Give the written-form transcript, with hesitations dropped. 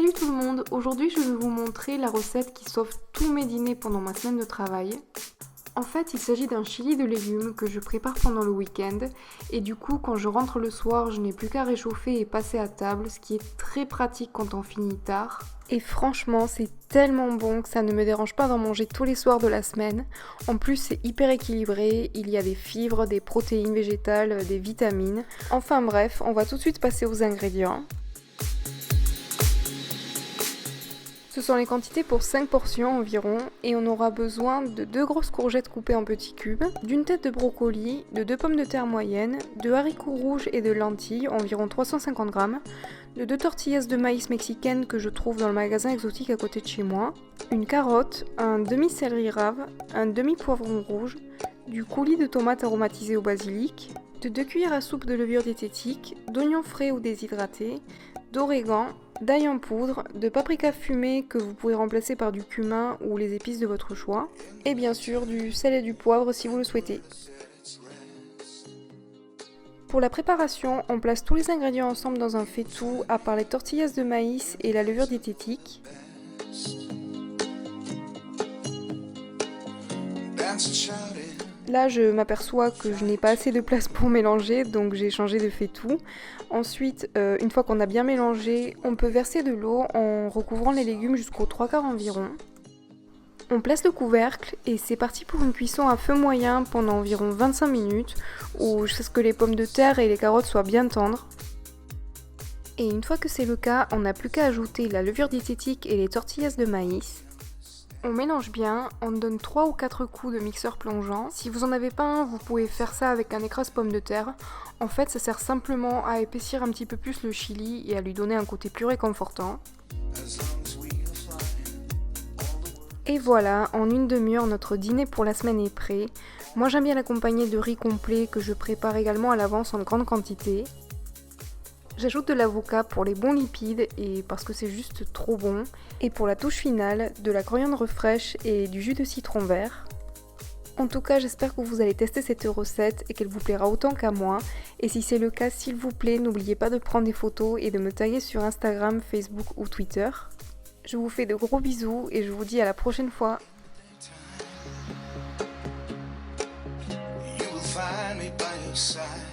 Salut tout le monde, aujourd'hui je vais vous montrer la recette qui sauve tous mes dîners pendant ma semaine de travail. En fait, il s'agit d'un chili de légumes que je prépare pendant le week-end et du coup quand je rentre le soir, je n'ai plus qu'à réchauffer et passer à table, ce qui est très pratique quand on finit tard. Et franchement, c'est tellement bon que ça ne me dérange pas d'en manger tous les soirs de la semaine. En plus, c'est hyper équilibré, il y a des fibres, des protéines végétales, des vitamines. Enfin bref, on va tout de suite passer aux ingrédients. Ce sont les quantités pour 5 portions environ et on aura besoin de 2 grosses courgettes coupées en petits cubes, d'une tête de brocoli, de 2 pommes de terre moyennes, de haricots rouges et de lentilles, environ 350 g, de 2 tortillas de maïs mexicaines que je trouve dans le magasin exotique à côté de chez moi, une carotte, un demi-céleri rave, un demi-poivron rouge, du coulis de tomates aromatisé au basilic, de 2 cuillères à soupe de levure diététique, d'oignons frais ou déshydratés, d'origan, d'ail en poudre, de paprika fumé que vous pouvez remplacer par du cumin ou les épices de votre choix, et bien sûr du sel et du poivre si vous le souhaitez. Pour la préparation, on place tous les ingrédients ensemble dans un faitout, à part les tortillas de maïs et la levure diététique. Là, je m'aperçois que je n'ai pas assez de place pour mélanger, donc j'ai changé de faitout. Ensuite, une fois qu'on a bien mélangé, on peut verser de l'eau en recouvrant les légumes jusqu'aux 3/4 environ. On place le couvercle et c'est parti pour une cuisson à feu moyen pendant environ 25 minutes, ou jusqu'à ce que les pommes de terre et les carottes soient bien tendres. Et une fois que c'est le cas, on n'a plus qu'à ajouter la levure diététique et les tortillas de maïs. On mélange bien, on donne 3 ou 4 coups de mixeur plongeant. Si vous en avez pas un, vous pouvez faire ça avec un écrase pomme de terre. En fait, ça sert simplement à épaissir un petit peu plus le chili et à lui donner un côté plus réconfortant. Et voilà, en une demi-heure, notre dîner pour la semaine est prêt. Moi j'aime bien l'accompagner de riz complet que je prépare également à l'avance en grande quantité. J'ajoute de l'avocat pour les bons lipides et parce que c'est juste trop bon. Et pour la touche finale, de la coriandre fraîche et du jus de citron vert. En tout cas, j'espère que vous allez tester cette recette et qu'elle vous plaira autant qu'à moi. Et si c'est le cas, s'il vous plaît, n'oubliez pas de prendre des photos et de me taguer sur Instagram, Facebook ou Twitter. Je vous fais de gros bisous et je vous dis à la prochaine fois. You will find me by your side.